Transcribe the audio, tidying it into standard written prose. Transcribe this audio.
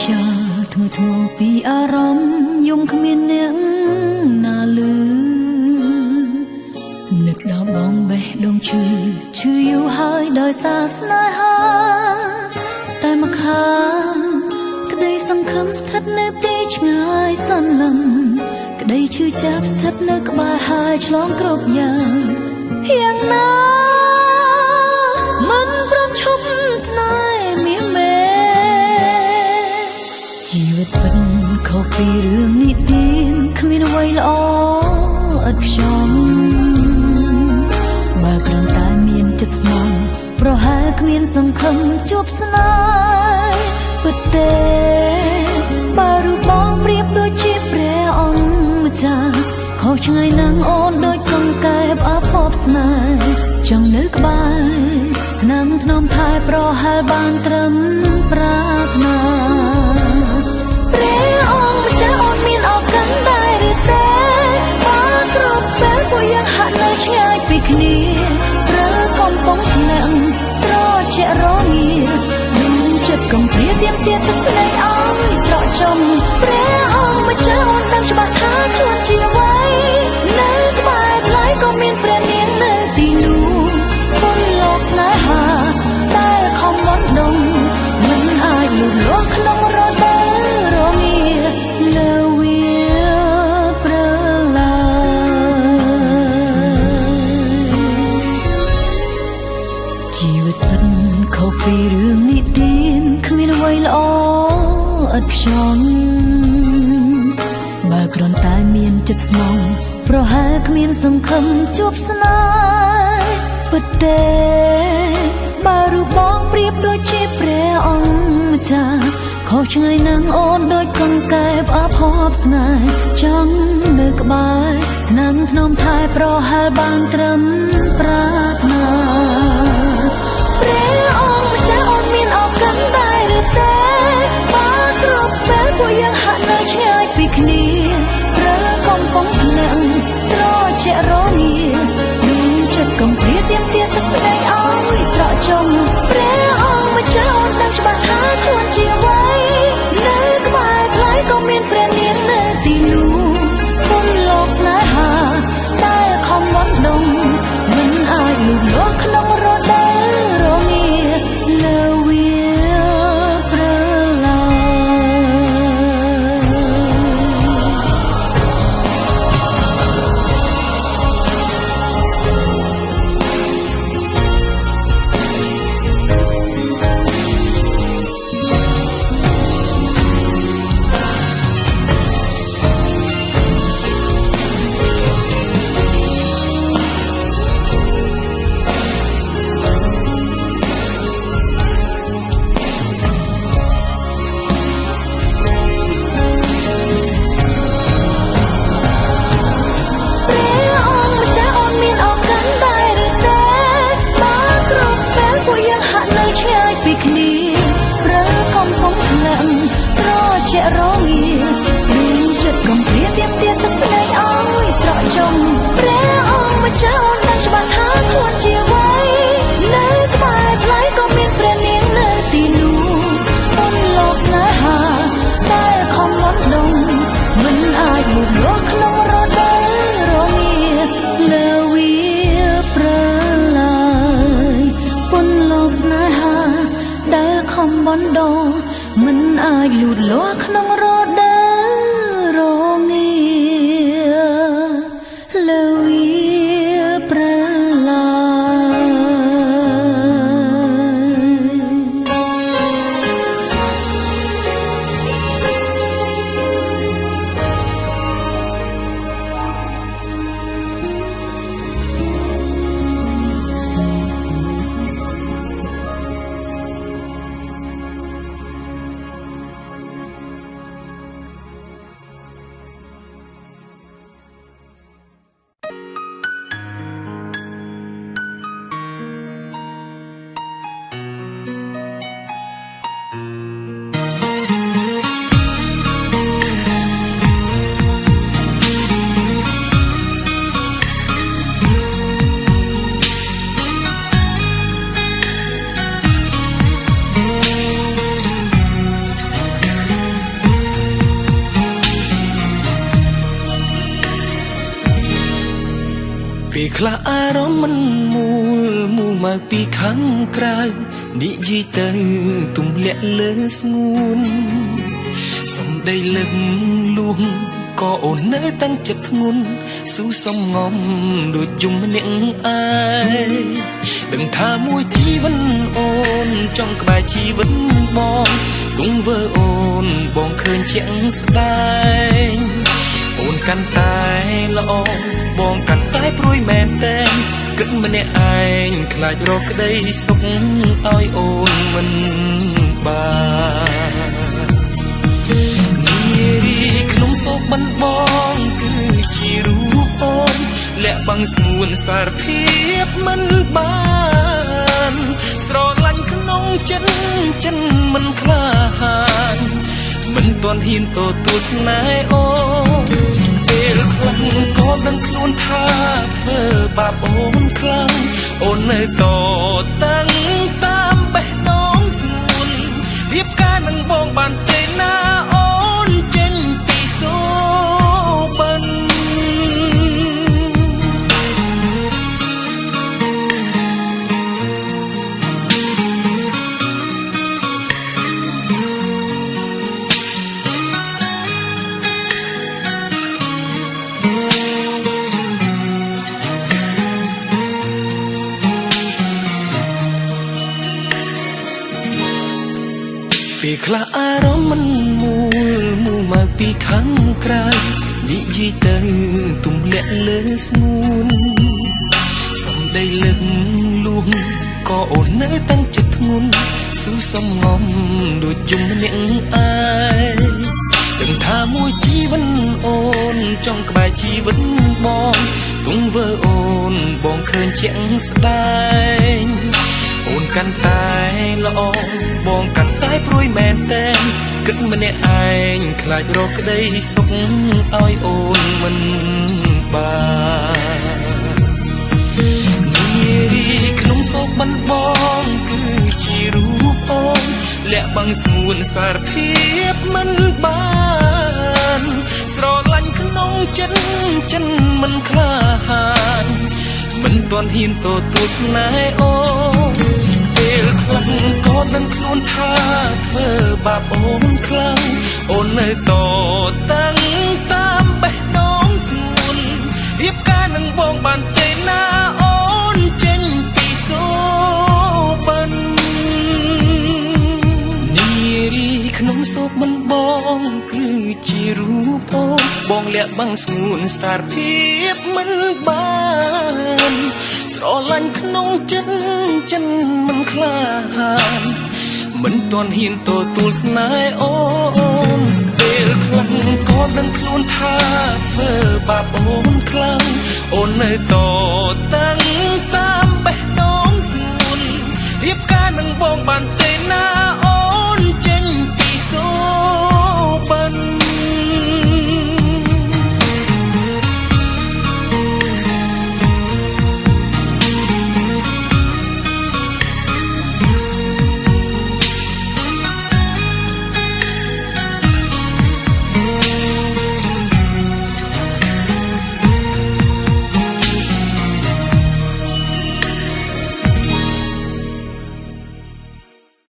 ខ្យល់ធ្ងន់ធ្ងរពីអារម្មណ៍យំគ្មានអ្នកណាលឺនឹកដល់បងបេះដូងឈឺយូរហើយដោយសារស្នេហាតែមកខាងក្តីសង្ឃឹមស្ថិតនៅទីឆ្ងាយសន្លឹមក្តីឈឺចាប់ស្ថិតនៅក្បែរហើយឆ្លងគ្រប់យ៉ាងយ៉ាងណាមិនព្រមឈប់ស្នេហ៍មាសមេជីវិតពិតខុសពីរឿងនិទានគ្មានអ្វីល្អឥតខ្ចង់បើគ្រាន់តែមានចិត្តស្មោះប្រហែលគ្មានសង្ឃឹមជួបស្នេហ៍ពិតទេបើរូបបងប្រៀបដូចជាព្រះអង្គម្ចាស់ខុសឆ្ងាយណាស់អូនដូចកង្កែបអភ័ព្វស្នេហ៍ចង់នៅក្បែរថ្នាំថ្នមថែប្រហែលបានត្រឹមប្រាថ្នាព្រះអង្គម្ចាស់អូនមានឱកាសដែរឬទេបើគ្រប់ពេលពួកយើងហាក់នៅឆ្ងាយពីគ្នាត្រូវកំពុងធ្លាក់ត្រជាក់រងាមានចិត្តកំព្រាទៀមទាទឹកភ្នែកឲ្យស្រកចំព្រះអង្គម្ចាស់អូនដឹងច្បាស់ថាខ្លួនជាអ្វីនៅក្បែរថ្លៃក៏មានព្រះនាងនៅទីនោះគុណលោកស្នេហាតែខំមិនដងមិនអាចលូតលាស់ក្នុងរដូវរងាលើវាប្រឡាយជីវិតពិតខុសពីរឿងនិទានគ្មានអ្វីល្អឥតខ្ចង់បើគ្រាន់តែមានចិត្តស្មោះប្រហែលគ្មានសង្ឃឹមជួបស្នេហ៍ពិតទេបើរូបបងប្រៀបដូចជាព្រះអង្គម្ចាស់ខុសឆ្ងាយណាស់អូនដូចកង្កែបអភ័ព្វស្នេហ៍ចង់នៅក្បែរថ្នាំថ្នមថែប្រហែលបានត្រឹមប្រាថ្នាព្រះអង្គម្ចាស់អូនមានឱកាសដែរឬទេបើគ្រប់ពេលពួកយើងហាក់នៅឆ្ងាយពីគ្នាត្រូវកំពុងធ្លាក់ត្រជាក់រងាមានចិត្តកំព្រាទៀមទាទឹកភ្នែកឲ្យស្រកចំព្រះអង្គម្ចាស់អូនដឹងច្បាស់ថាខ្លួនជាអ្វីនៅក្បែរថ្លៃក៏មានព្រះនាងនៅទីនោះគុណលោកស្នេហាតែខំមិនដងមិនអាចលូតលាស់ក្នុងរដូវរងាលើវាប្រឡាយជារងាមានចិត្តកំព្រាទៀមទាទឹកភ្នែកឲ្យស្រកចំព្រះអង្គម្ចាស់អូនដឹងច្បាស់ថាខ្លួនជាអ្វីនៅក្បែរថ្លៃក៏មានព្រះនាងនៅទីនោះគុណលោកស្នេហាតែខំមិនដងមិនអាចលូតលាស់ក្នុងរដូវរងាលើវាប្រឡាយគុណលោកស្នេហាដែលខំបណ្ដោះមិនអាចលូតលាស់ក្នុងរដូវរងាលើវាប្រឡាយ ពេលខ្លះអារម្មណ៍មិនមូលមកពីខាងក្រៅនិយាយទៅទម្លាក់លើស្ងួនសំដីលឹងលួងក៏អូននៅតាំងចិត្តធ្ងន់ស៊ូសំងំដូចយំម្នាក់ឯងដឹងថាមួយជីវិតអូនចង់ក្បែរជីវិតបងទង្វើអូនបងឃើញជាក់ស្ដែងអូនកាន់តែល្អបងកាន់តែព្រួយមែនតែនគិតម្នាក់ឯងខ្លាចរកក្តីសុខឲ្យអូនមិនបាននារីក្នុងសោកបានបងគឺជារូបអូនលាក់បាំងស្ងួនសារភាពមិនបានស្រឡាញ់ក្នុងចិត្តមិនក្លាហានមិនទាន់ហ៊ានទទួលស្នេហ៍អូនពេលខ្លះក៏ដឹងខ្លួនថាធ្វើបាបអូនខ្លាំងអូននៅតតាំងតាមបេះដូងស្ងួនរៀបការនឹងបងបានទេណាអូនចេញពីសូបិនពេលខ្លះអារម្មណ៍មិនមូលមកពីខាងក្រៅនិយាយទៅទម្លាក់លើស្ងួនសំដីលឹងលួងក៏អូននៅតាំងចិត្តធ្ងន់ស៊ូសំងំដូចយំម្នាក់ឯងដឹងថាមួយជីវិតអូនចង់ក្បែរជីវិតបងទង្វើអូនបងឃើញជាក់ស្ដែងអូនកាន់តែល្អបងកាន់តែព្រួយមែនតែនគិតម្នាក់ឯងខ្លាចរកក្តីសុខឲ្យអូនមិនបាននារីក្នុងសោកបានបងគឺជារូបអូនលាក់បាំងស្ងួនសារភាពមិនបានស្រឡាញ់ក្នុងចិត្តមិនក្លាហានមិនទាន់ហ៊ានទទួលស្នេហ៍អូនពេលខ្លះក៏ដឹងខ្លួនថាធ្វើបាបអូនខ្លាំងអូននៅតតាំងតាមបេះដូងស្ងួនរៀបការនឹងបងបានទេណាអូនចេញពីសូបិននារីក្នុងសោកមិនបងគឺជារូបអូនបងលាក់បាំងស្ងួនសារភាពមិនបានស្រឡាញ់ក្នុងចិត្តមិនក្លាហានមិនទាន់ហ៊ានទទួលស្នេហ៍អូនពេលខ្លះក៏ដឹងខ្លួនថាធ្វើបាបអូនខ្លាំងអូននៅតតាំង